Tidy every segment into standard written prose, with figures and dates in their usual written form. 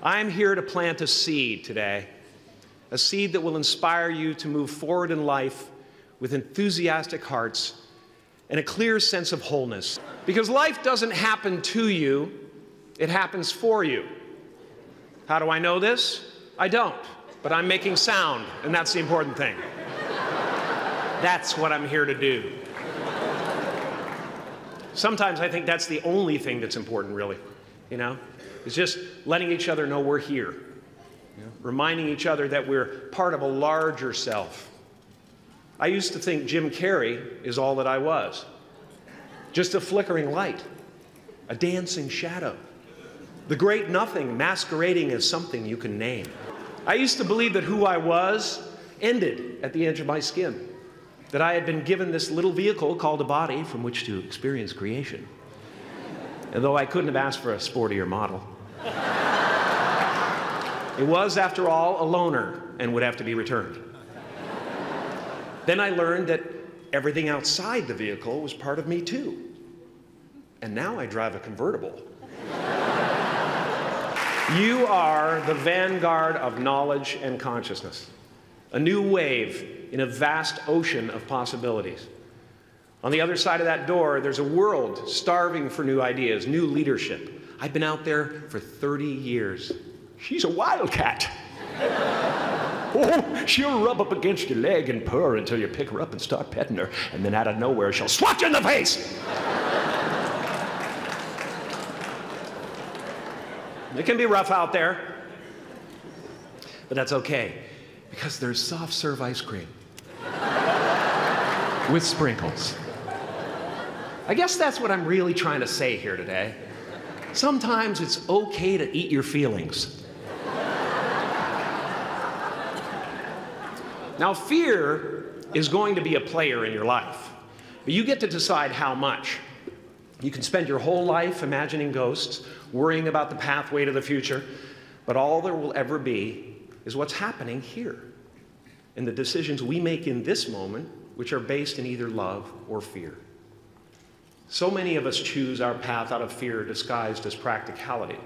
I'm here to plant a seed today, a seed that will inspire you to move forward in life with enthusiastic hearts and a clear sense of wholeness. Because life doesn't happen to you, it happens for you. How do I know this? I don't, but I'm making sound, and that's the important thing. That's what I'm here to do. Sometimes I think that's the only thing that's important, really, It's just letting each other know we're here, reminding each other that we're part of a larger self. I used to think Jim Carrey is all that I was, just a flickering light, a dancing shadow, the great nothing masquerading as something you can name. I used to believe that who I was ended at the edge of my skin, that I had been given this little vehicle called a body from which to experience creation. And though I couldn't have asked for a sportier model, it was, after all, a loaner and would have to be returned. Then I learned that everything outside the vehicle was part of me too. And now I drive a convertible. You are the vanguard of knowledge and consciousness, a new wave in a vast ocean of possibilities. On the other side of that door, there's a world starving for new ideas, new leadership. I've been out there for 30 years. She's a wildcat. Oh, she'll rub up against your leg and purr until you pick her up and start petting her, and then out of nowhere, she'll swat you in the face. It can be rough out there, but that's okay, because there's soft serve ice cream with sprinkles. I guess that's what I'm really trying to say here today. Sometimes it's okay to eat your feelings. Now, fear is going to be a player in your life, but you get to decide how much. You can spend your whole life imagining ghosts, worrying about the pathway to the future, but all there will ever be is what's happening here, and the decisions we make in this moment, which are based in either love or fear. So many of us choose our path out of fear disguised as practicality.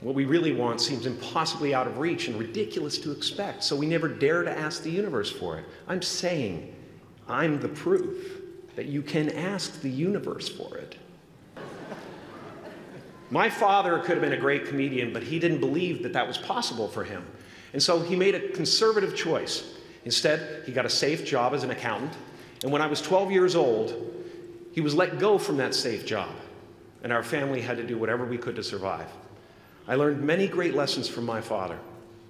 What we really want seems impossibly out of reach and ridiculous to expect, so we never dare to ask the universe for it. I'm saying I'm the proof that you can ask the universe for it. My father could have been a great comedian, but he didn't believe that that was possible for him. And so he made a conservative choice. Instead, he got a safe job as an accountant. And when I was 12 years old, he was let go from that safe job. And our family had to do whatever we could to survive. I learned many great lessons from my father,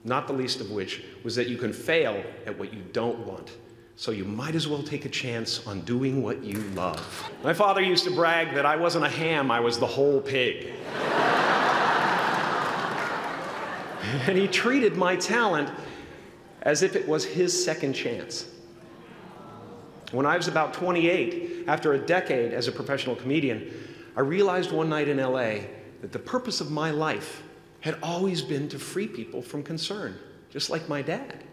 not the least of which was that you can fail at what you don't want. So you might as well take a chance on doing what you love. My father used to brag that I wasn't a ham, I was the whole pig. And he treated my talent as if it was his second chance. When I was about 28, after a decade as a professional comedian, I realized one night in LA that the purpose of my life had always been to free people from concern, just like my dad.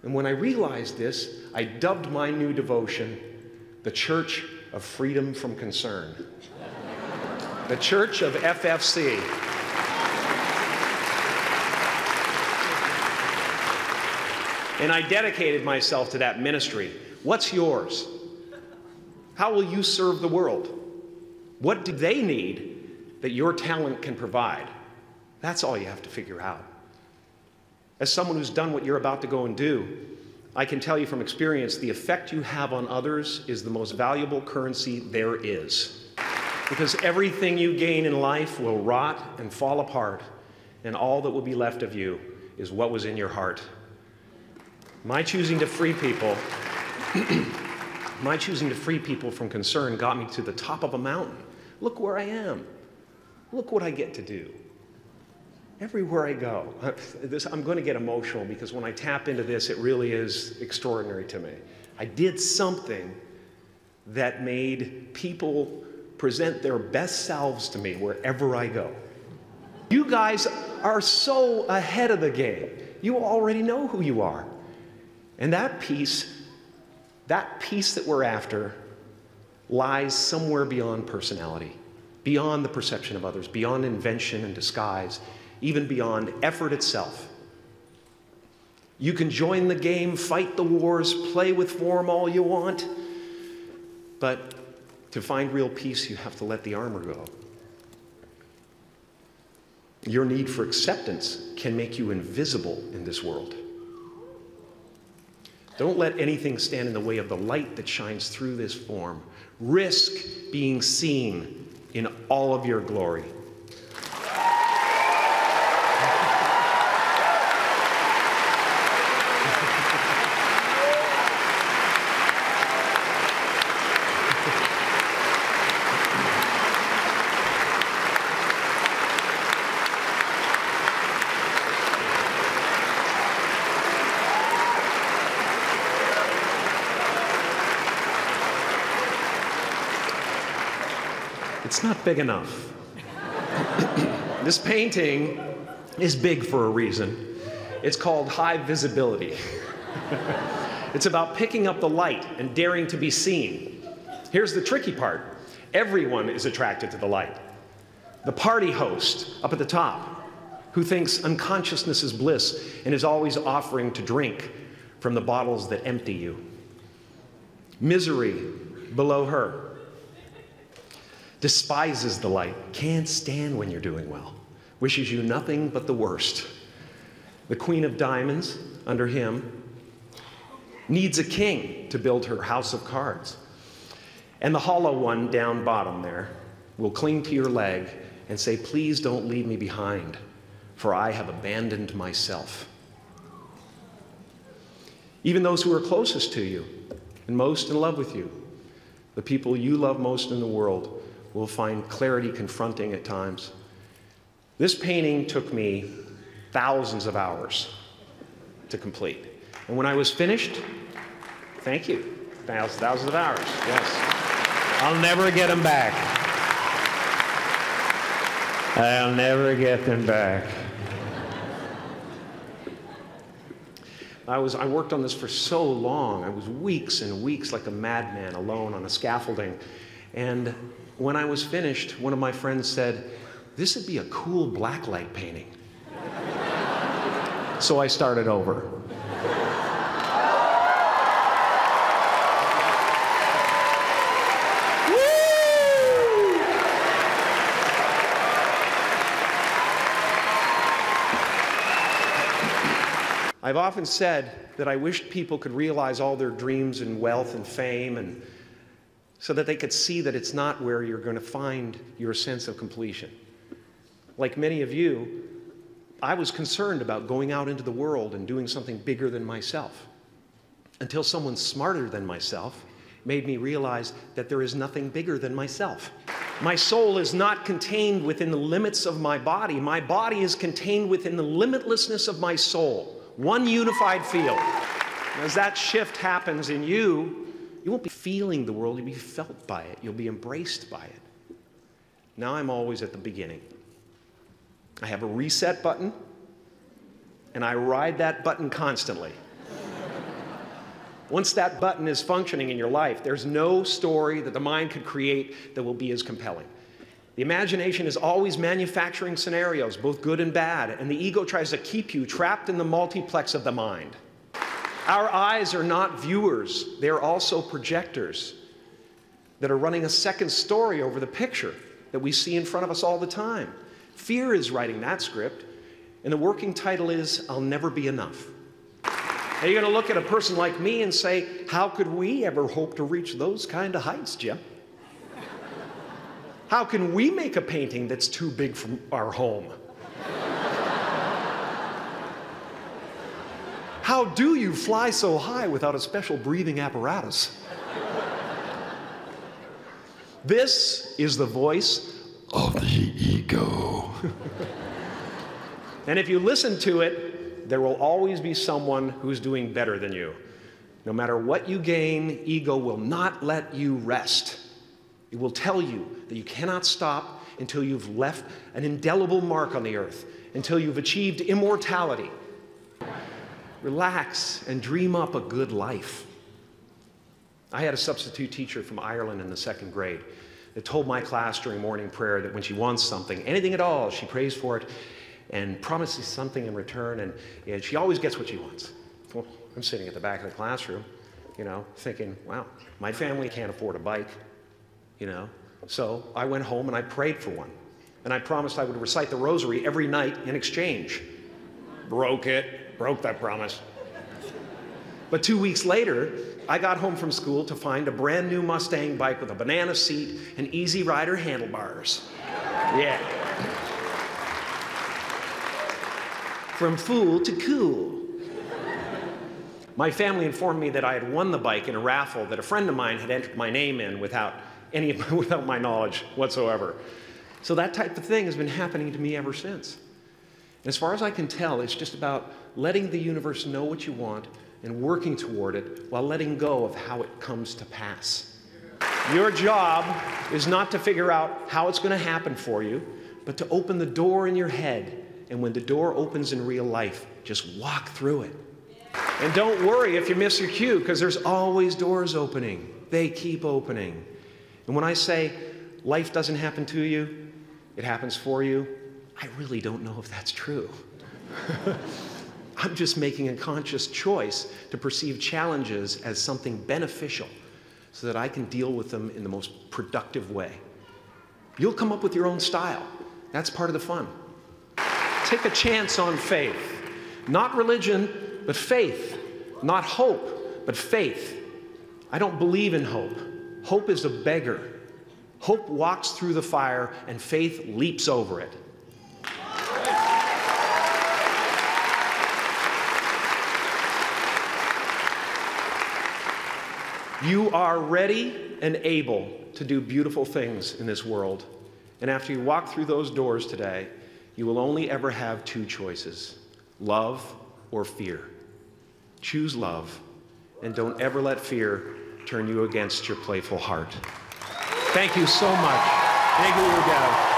And when I realized this, I dubbed my new devotion the Church of Freedom from Concern. The Church of FFC. And I dedicated myself to that ministry. What's yours? How will you serve the world? What do they need that your talent can provide? That's all you have to figure out. As someone who's done what you're about to go and do, I can tell you from experience, the effect you have on others is the most valuable currency there is. Because everything you gain in life will rot and fall apart, and all that will be left of you is what was in your heart. My choosing to free people, from concern got me to the top of a mountain. Look where I am. Look what I get to do. Everywhere I go. I'm going to get emotional because when I tap into this, it really is extraordinary to me. I did something that made people present their best selves to me wherever I go. You guys are so ahead of the game. You already know who you are. And that peace that we're after lies somewhere beyond personality. beyond the perception of others, beyond invention and disguise, even beyond effort itself. You can join the game, fight the wars, play with form all you want, but to find real peace, you have to let the armor go. Your need for acceptance can make you invisible in this world. Don't let anything stand in the way of the light that shines through this form. Risk being seen in all of your glory. It's not big enough. This painting is big for a reason. It's called high visibility. It's about picking up the light and daring to be seen. Here's the tricky part. Everyone is attracted to the light. The party host up at the top, who thinks unconsciousness is bliss and is always offering to drink from the bottles that empty you. Misery below her. Despises the light, can't stand when you're doing well, wishes you nothing but the worst. The Queen of Diamonds, under him, needs a king to build her house of cards. And the hollow one down bottom there will cling to your leg and say, please don't leave me behind, for I have abandoned myself. Even those who are closest to you and most in love with you, the people you love most in the world, will find clarity confronting at times. This painting took me thousands of hours to complete. And when I was finished, thank you, thousands of hours, yes. I'll never get them back. I'll never get them back. I worked on this for so long. I was weeks and weeks like a madman alone on a scaffolding. And when I was finished, one of my friends said, this would be a cool blacklight painting. So I started over. I've often said that I wished people could realize all their dreams and wealth and fame, and so that they could see that it's not where you're going to find your sense of completion. Like many of you, I was concerned about going out into the world and doing something bigger than myself, until someone smarter than myself made me realize that there is nothing bigger than myself. My soul is not contained within the limits of my body. My body is contained within the limitlessness of my soul, one unified field. And as that shift happens in you, you won't be feeling the world, you'll be felt by it. You'll be embraced by it. Now I'm always at the beginning. I have a reset button, and I ride that button constantly. Once that button is functioning in your life, there's no story that the mind could create that will be as compelling. The imagination is always manufacturing scenarios, both good and bad, and the ego tries to keep you trapped in the multiplex of the mind. Our eyes are not viewers, they're also projectors that are running a second story over the picture that we see in front of us all the time. Fear is writing that script, and the working title is, I'll Never Be Enough. Now you're going to look at a person like me and say, how could we ever hope to reach those kind of heights, Jim? How can we make a painting that's too big for our home? How do you fly so high without a special breathing apparatus? This is the voice of the ego. And if you listen to it, there will always be someone who's doing better than you. No matter what you gain, ego will not let you rest. It will tell you that you cannot stop until you've left an indelible mark on the earth, until you've achieved immortality. Relax and dream up a good life. I had a substitute teacher from Ireland in the 2nd grade that told my class during morning prayer that when she wants something, anything at all, she prays for it and promises something in return, and she always gets what she wants. Well, I'm sitting at the back of the classroom, thinking, wow, my family can't afford a bike, So I went home and I prayed for one. And I promised I would recite the rosary every night in exchange. Broke that promise. But 2 weeks later, I got home from school to find a brand new Mustang bike with a banana seat and Easy Rider handlebars. Yeah. From fool to cool. My family informed me that I had won the bike in a raffle that a friend of mine had entered my name in without my knowledge whatsoever. So that type of thing has been happening to me ever since. As far as I can tell, it's just about letting the universe know what you want and working toward it while letting go of how it comes to pass. Your job is not to figure out how it's going to happen for you, but to open the door in your head. And when the door opens in real life, just walk through it. And don't worry if you miss your cue, because there's always doors opening. They keep opening. And when I say life doesn't happen to you, it happens for you, I really don't know if that's true. I'm just making a conscious choice to perceive challenges as something beneficial so that I can deal with them in the most productive way. You'll come up with your own style. That's part of the fun. Take a chance on faith. Not religion, but faith. Not hope, but faith. I don't believe in hope. Hope is a beggar. Hope walks through the fire and faith leaps over it. You are ready and able to do beautiful things in this world. And after you walk through those doors today, you will only ever have two choices: love or fear. Choose love, and don't ever let fear turn you against your playful heart. Thank you so much. Thank you, Gav.